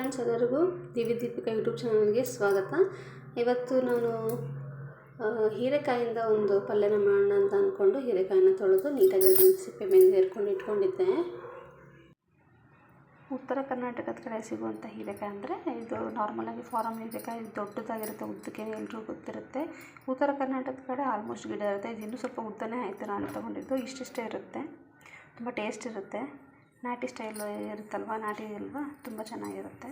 Friends, ಎಲ್ಲರಿಗೂ Deepika YouTube ಚಾನಲ್ಗೆ ಸ್ವಾಗತ. ಇವತ್ತು ನಾನು ಹೀರೆಕಾಯಿಂದ ಒಂದು ಪಲ್ಯನ ಮಾಡೋಣ ಅಂತ ಅಂದ್ಕೊಂಡು ಹೀರೆಕಾಯಿನ ತೊಳೆದು ನೀಟಾಗಿ ಸಿಪ್ಪೆ ಮೇಲೆ ಇಟ್ಕೊಂಡಿದ್ದೆ. ಉತ್ತರ ಕರ್ನಾಟಕದ ಕಡೆ ಸಿಗುವಂಥ ಹೀರೆಕಾಯಿ ಅಂದರೆ ಇದು ನಾರ್ಮಲಾಗಿ ಫಾರಮ್ ಹೀರೆಕಾಯಿ ದೊಡ್ಡದಾಗಿರುತ್ತೆ, ಉದ್ದಕ್ಕೆ ಎಲ್ಲರೂ ಗೊತ್ತಿರುತ್ತೆ. ಉತ್ತರ ಕರ್ನಾಟಕದ ಕಡೆ ಆಲ್ಮೋಸ್ಟ್ ಗಿಡ ಇರುತ್ತೆ. ಇದು ಇನ್ನೂ ಸ್ವಲ್ಪ ಉದ್ದನೇ ಆಯಿತು. ನಾನು ತೊಗೊಂಡಿದ್ದು ಇಷ್ಟಿಷ್ಟೇ ಇರುತ್ತೆ, ತುಂಬ ಟೇಸ್ಟ್ ಇರುತ್ತೆ. ನಾಟಿ ಸ್ಟೈಲ್ ಇರುತ್ತಲ್ವ, ನಾಟಿ ಅಲ್ವಾ, ತುಂಬ ಚೆನ್ನಾಗಿರುತ್ತೆ.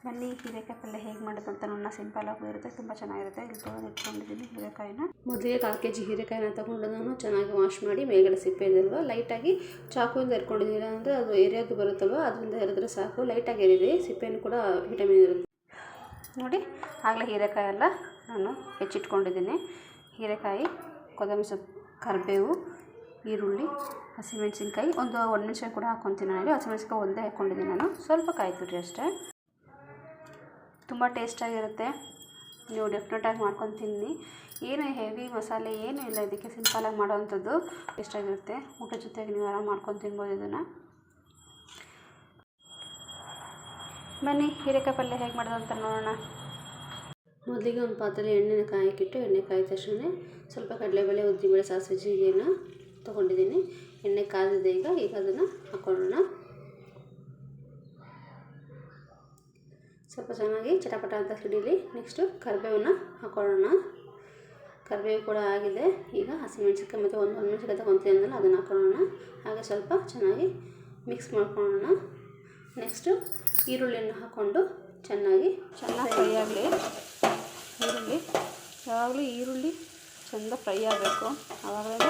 ಬನ್ನಿ ಹೀರೆಕಾಯಿ ಪಲ್ಯ ಹೇಗೆ ಮಾಡೋದು ಅಂತ ನೋಡೋಣ. ಸಿಂಪಲಾಗೂ ಇರುತ್ತೆ, ತುಂಬ ಚೆನ್ನಾಗಿರುತ್ತೆ. ಇಲ್ಲಿ ತೊಗೊಂಡು ಇಟ್ಕೊಂಡಿದ್ದೀನಿ ಹೀರೆಕಾಯಿನ. ಮೊದಲಿಗೆ 1/4 kg ಹೀರೆಕಾಯಿನ ತೊಗೊಂಡು ನಾನು ಚೆನ್ನಾಗಿ ವಾಶ್ ಮಾಡಿ ಮೇಲ್ಗಡೆ ಸಿಪ್ಪೆ ಇದೆಯಲ್ವ ಲೈಟಾಗಿ ಚಾಕುವಿಂದ ಎರ್ಕೊಂಡಿದ್ದೀನಿ. ಅಂದರೆ ಅದು ಎರಿಯೋದು ಬರುತ್ತಲ್ವ, ಅದರಿಂದ ಎರೆದ್ರೆ ಸಾಕು. ಲೈಟಾಗಿ ಎರಿದೆ, ಸಿಪ್ಪೆನೂ ಕೂಡ ವಿಟಮಿನ್ ಇರುತ್ತೆ ನೋಡಿ. ಆಗಲೇ ಹೀರೆಕಾಯಿ ಎಲ್ಲ ನಾನು ಹೆಚ್ಚಿಟ್ಕೊಂಡಿದ್ದೀನಿ. ಹೀರೆಕಾಯಿ, ಕೊತ್ತಂಬರಿ ಸೊಪ್ಪು, ಕರಿಬೇವು, ಈರುಳ್ಳಿ, ಹಸಿಮೆಣಸಿನ್ಕಾಯಿ, ಒಂದು ಒಣಮೆಣಸಿನ್ಕಾಯಿ ಕೂಡ ಹಾಕ್ಕೊತೀನಿ. ನಾನು ಹಸಿಮೆಣಸಿನ್ಕಾಯಿ ಒಂದೇ ಹಾಕ್ಕೊಂಡಿದ್ದೀನಿ. ನಾನು ಸ್ವಲ್ಪ ಕಾಯಿ ತುರಿ ಅಷ್ಟೇ. ತುಂಬ ಟೇಸ್ಟಾಗಿರುತ್ತೆ. ನೀವು ಡೆಫಿನೆಟಾಗಿ ಮಾಡ್ಕೊಂಡು ತಿನ್ನಿ. ಏನು ಹೆವಿ ಮಸಾಲೆ ಏನೂ ಇಲ್ಲ ಇದಕ್ಕೆ, ಸಿಂಪಲಾಗಿ ಮಾಡೋವಂಥದ್ದು. ಟೇಸ್ಟಾಗಿರುತ್ತೆ. ಊಟದ ಜೊತೆಗೆ ನೀವು ಆರಾಮ ಮಾಡ್ಕೊಂಡು ತಿನ್ಬೋದು ಇದನ್ನು. ಬನ್ನಿ ಹೀರೆಕಾಯಿ ಪಲ್ಯ ಹೇಗೆ ಮಾಡೋದು ಅಂತ ನೋಡೋಣ. ಮೊದಲಿಗೆ ಒಂದು ಪಾತ್ರೆಯಲ್ಲಿ ಎಣ್ಣೆನ ಕಾಯಕ್ಕಿಟ್ಟು, ಎಣ್ಣೆ ಕಾಯಿದ ತಕ್ಷಣ ಸ್ವಲ್ಪ ಕಡಲೆಬೇಳೆ, ಉದ್ದಿನಬೇಳೆ, ಸಾಸಿವೆ, ಜೀರಿಗೆನ ತೊಗೊಂಡಿದ್ದೀನಿ. ಎಣ್ಣೆ ಕಾದಿದೆ. ಈಗ ಅದನ್ನು ಹಾಕ್ಕೊಳ್ಳೋಣ. ಸ್ವಲ್ಪ ಚೆನ್ನಾಗಿ ಚಟಪಟ ಅಂತ ಸಿಡಿಲಿ. ನೆಕ್ಸ್ಟು ಕರಿಬೇವನ್ನ ಹಾಕ್ಕೊಳ್ಳೋಣ. ಕರಿಬೇವು ಕೂಡ ಆಗಿದೆ. ಈಗ ಹಸಿಮೆಣಸಿನ್ಕಾಯಿ ಮತ್ತು ಒಂದು ಮೆಣಸಿನ್ಕಾಯಿ ತೊಗೊತೀನಿ ಅಂದಲ್ಲ, ಅದನ್ನು ಹಾಕ್ಕೊಳ್ಳೋಣ. ಹಾಗೆ ಸ್ವಲ್ಪ ಚೆನ್ನಾಗಿ ಮಿಕ್ಸ್ ಮಾಡ್ಕೊಳ್ಳೋಣ. ನೆಕ್ಸ್ಟು ಈರುಳ್ಳಿಯನ್ನು ಹಾಕ್ಕೊಂಡು ಚೆನ್ನಾಗಿ ಫ್ರೈ ಆಗಲಿ. ಯಾವಾಗಲೂ ಈರುಳ್ಳಿ ಚೆಂದ ಫ್ರೈ ಆಗಬೇಕು, ಆವಾಗಲೇ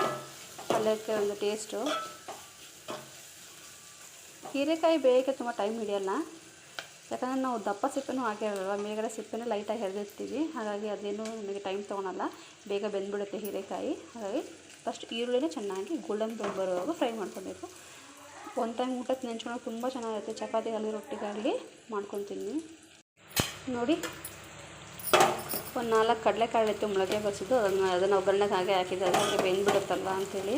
ಪಲ್ಯಕ್ಕೆ ಒಂದು ಟೇಸ್ಟು. ಹೀರೆಕಾಯಿ ಬೇಯಕ್ಕೆ ತುಂಬ ಟೈಮ್ ಹಿಡಿಯಲ್ಲ, ಯಾಕಂದರೆ ನಾವು ದಪ್ಪ ಸಿಪ್ಪೆನೂ ಹಾಕಿರಲ್ವ, ಮೇಲ್ಗಡೆ ಸಿಪ್ಪೆನೂ ಲೈಟಾಗಿ ಹೆರೆದಿರ್ತೀವಿ. ಹಾಗಾಗಿ ಅದೇನು ನಮಗೆ ಟೈಮ್ ತೊಗೊಳಲ್ಲ, ಬೇಗ ಬೆಂದ್ಬಿಡುತ್ತೆ ಹೀರೆಕಾಯಿ. ಹಾಗಾಗಿ ಫಸ್ಟ್ ಈರುಳ್ಳಿನೇ ಚೆನ್ನಾಗಿ ಗೋಲ್ಡನ್ ಬ್ರೌನ್ ಬರುವಾಗ ಫ್ರೈ ಮಾಡ್ಕೊಬೇಕು. ಒಂದು ಟೈಮ್ ಊಟಕ್ಕೆ ನೆಂಚ್ಕೊಳ್ಳೋಕೆ ತುಂಬ ಚೆನ್ನಾಗಿರುತ್ತೆ. ಚಪಾತಿಗಾಗಲಿ ರೊಟ್ಟಿಗಾಗಲಿ ಮಾಡ್ಕೊತೀನಿ ನೋಡಿ. ಒಂದು 4 ಕಡಲೆಕಾಳು ಇತ್ತು, ಮೊಳಕೆ ಬಸಿದ್ದು. ಅದನ್ನು ಒಗ್ಗರಣೆಗೆ ಹಾಗೆ ಹಾಕಿದ್ದೆ, ಅದು ಹಾಗೆ ಬೆಂದ್ಬಿಡುತ್ತಲ್ವ ಅಂಥೇಳಿ.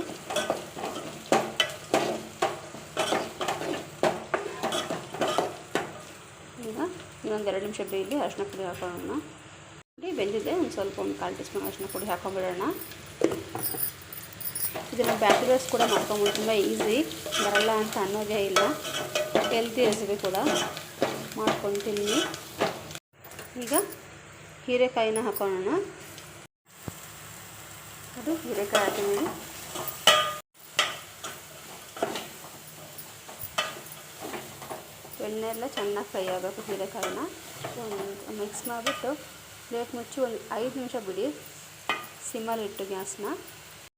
ಈಗ ಇನ್ನೊಂದು 2 ನಿಮಿಷ ಬೇಯಲಿ. ಅರಿಶಿನ ಪುಡಿ ಹಾಕೊಳ್ಳೋಣ. ಬೆಂದಿದೆ. ಒಂದು ಸ್ವಲ್ಪ 1/4 ಟೀ ಸ್ಪೂನ್ ಅರಿಶಿನ ಪುಡಿ ಹಾಕೊಂಡ್ಬಿಡೋಣ. ಇದನ್ನು ಬ್ಯಾಚುಲರ್ಸ್ ಕೂಡ ಮಾಡ್ಕೊಬೋದು, ತುಂಬ ಈಸಿ, ಬರಲ್ಲ ಅಂತ ಅನ್ನೋದೇ ಇಲ್ಲ. ಹೆಲ್ತಿ ರೆಸಿಪಿ ಕೂಡ ಮಾಡ್ಕೊತೀನಿ. ಈಗ ಹೀರೆಕಾಯಿನ ಹಾಕೊಳ್ಳೋಣ. ಅದು ಹೀರೆಕಾಯಿ ಹಾಕಿದ್ದೀನಿ. ಎಣ್ಣೆ ಎಲ್ಲ ಚೆನ್ನಾಗಿ ಫ್ರೈ ಆಗಬೇಕು. ಹೀರೆಕಾಯಿನ ಮಿಕ್ಸ್ ಮಾಡಿಬಿಟ್ಟು ಪ್ಲೇಟ್ ಮುಚ್ಚಿ ಒಂದು 5 ನಿಮಿಷ ಬಿಡಿ, ಸಿಮ್ಮಲ್ಲಿಟ್ಟು ಗ್ಯಾಸ್ನ.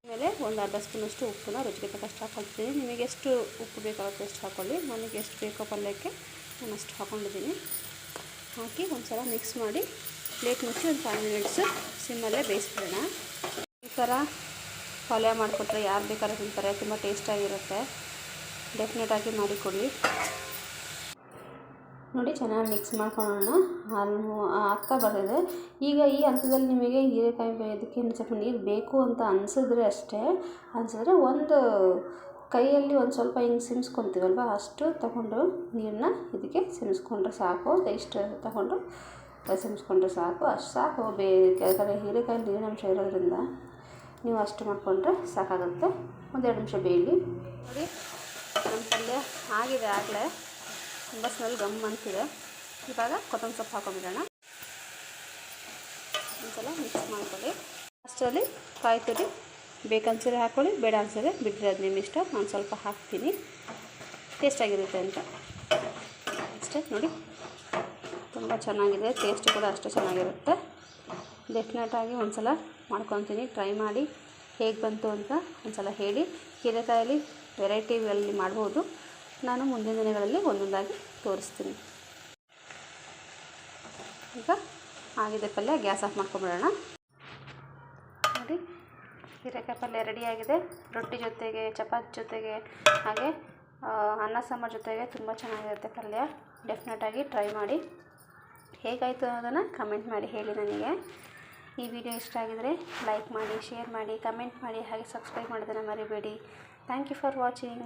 ಆಮೇಲೆ ಒಂದು ಅರ್ಧ ಸ್ಪೂನಷ್ಟು ಉಪ್ಪನ್ನ ರುಚಿಗೆ ತಕ್ಕಷ್ಟು ಹಾಕ್ಕೊಳ್ತೀನಿ. ನಿಮಗೆ ಎಷ್ಟು ಉಪ್ಪು ಬೇಕಾಗುತ್ತೆ ಅಷ್ಟು ಹಾಕ್ಕೊಳ್ಳಿ. ನನಗೆ ಎಷ್ಟು ಬೇಕೋ ಪಲ್ಯಕ್ಕೆ ನಾನು ಅಷ್ಟು ಹಾಕ್ಕೊಂಡಿದ್ದೀನಿ. ಹಾಕಿ ಒಂದು ಸಲ ಮಿಕ್ಸ್ ಮಾಡಿ ಪ್ಲೇಟ್ ಮುಚ್ಚಿ ಒಂದು 5 ಮಿನಿಟ್ಸು ಸಿಮ್ಮಲ್ಲೇ ಬೇಯಿಸ್ಬಿಡೋಣ. ಈ ಥರ ಪಲ್ಯ ಮಾಡಿಕೊಟ್ರೆ ಯಾರು ಬೇಕಾದ್ರೂ ತಿಂತಾರೆ, ತುಂಬ ಟೇಸ್ಟಾಗಿರುತ್ತೆ. ಡೆಫಿನೆಟಾಗಿ ಮಾಡಿಕೊಡಿ ನೋಡಿ. ಚೆನ್ನಾಗಿ ಮಿಕ್ಸ್ ಮಾಡ್ಕೊಳ್ಳೋಣ. ಆಗ್ತಾ ಬರ್ತಿದೆ. ಈಗ ಈ ಹಂತದಲ್ಲಿ ನಿಮಗೆ ಹೀರೆಕಾಯಿ ಬೇಯೋದಕ್ಕೆ ಇನ್ನು ಸ್ವಲ್ಪ ನೀರು ಬೇಕು ಅಂತ ಅನಿಸಿದ್ರೆ ಅಷ್ಟೇ, ಅನಿಸಿದ್ರೆ ಒಂದು ಕೈಯಲ್ಲಿ ಒಂದು ಸ್ವಲ್ಪ ಹಿಂಗೆ ಸಿಮ್ಸ್ಕೊತೀವಲ್ವ, ಅಷ್ಟು ತಗೊಂಡು ನೀರನ್ನ ಇದಕ್ಕೆ ಸಿಮ್ಸ್ಕೊಂಡ್ರೆ ಸಾಕು. ಇಷ್ಟು ತಗೊಂಡು ಸಿಮ್ಸ್ಕೊಂಡ್ರೆ ಸಾಕು, ಅಷ್ಟು ಸಾಕು. ಯಾಕಂದರೆ ಹೀರೆಕಾಯಿ ನೀರಿನಂಶ ಇರೋದ್ರಿಂದ ನೀವು ಅಷ್ಟು ಮಾಡಿಕೊಂಡ್ರೆ ಸಾಕಾಗುತ್ತೆ. ಒಂದು 2 ನಿಮಿಷ ಬೇಯಲಿ ನೋಡಿ. ನಮ್ಮ ಪಲ್ಯ ಆಗಿದೆ, ಆಗಲೇ ತುಂಬ ಸ್ಮೆಲ್ ಗಮ್ ಅಂತಿದೆ. ಇವಾಗ ಕೊತ್ತಂಬರಿ ಸೊಪ್ಪು ಹಾಕೊಂಡ್ಬಿಡೋಣ. ಒಂದ್ಸಲ ಮಿಕ್ಸ್ ಮಾಡ್ಕೊಳ್ಳಿ. ಅಷ್ಟರಲ್ಲಿ ಕಾಯಿ ತುರಿ ಬೇಕನ್ಸರೆ ಹಾಕ್ಕೊಳ್ಳಿ, ಬೇಡ ಅನ್ಸರೆ ಬಿಟ್ಟರೆ ಅದು ನಿಮ್ಮ ಇಷ್ಟ. ನಾನು ಸ್ವಲ್ಪ ಹಾಕ್ತೀನಿ, ಟೇಸ್ಟಾಗಿರುತ್ತೆ ಅಂತ ಅಷ್ಟೇ ನೋಡಿ. ತುಂಬ ಚೆನ್ನಾಗಿದೆ, ಟೇಸ್ಟ್ ಕೂಡ ಅಷ್ಟೇ ಚೆನ್ನಾಗಿರುತ್ತೆ. ಡೆಫಿನೆಟಾಗಿ ಒಂದು ಸಲ ಮಾಡ್ಕೊತೀನಿ, ಟ್ರೈ ಮಾಡಿ. ಹೇಗೆ ಬಂತು ಅಂತ ಒಂದು ಸಲ ಹೇಳಿ. ಹೀರೆಕಾಯಲ್ಲಿ ವೆರೈಟಿಗಳಲ್ಲಿ ಮಾಡ್ಬೋದು. ನಾನು ಮುಂದಿನ ದಿನಗಳಲ್ಲಿ ಒಂದೊಂದಾಗಿ ತೋರಿಸ್ತೀನಿ. ಈಗ ಆಗಿದೆ ಪಲ್ಯ, ಗ್ಯಾಸ್ ಆಫ್ ಮಾಡ್ಕೊಂಬಿಡೋಣ ನೋಡಿ. ಹೀರೆಕಾಯಿ ಪಲ್ಯ ರೆಡಿಯಾಗಿದೆ. ರೊಟ್ಟಿ ಜೊತೆಗೆ, ಚಪಾತಿ ಜೊತೆಗೆ, ಹಾಗೆ ಅನ್ನ ಸಾಂಬಾರು ಜೊತೆಗೆ ತುಂಬ ಚೆನ್ನಾಗಿರುತ್ತೆ ಪಲ್ಯ. ಡೆಫಿನೆಟಾಗಿ ಟ್ರೈ ಮಾಡಿ. ಹೇಗಾಯಿತು ಅನ್ನೋದನ್ನು ಕಮೆಂಟ್ ಮಾಡಿ ಹೇಳಿ ನನಗೆ. ಈ ವಿಡಿಯೋ ಇಷ್ಟ ಆಗಿದರೆ ಲೈಕ್ ಮಾಡಿ, ಶೇರ್ ಮಾಡಿ, ಕಮೆಂಟ್ ಮಾಡಿ, ಹಾಗೆ ಸಬ್ಸ್ಕ್ರೈಬ್ ಮಾಡೋದನ್ನು ಮರಿಬೇಡಿ. Thank you for watching.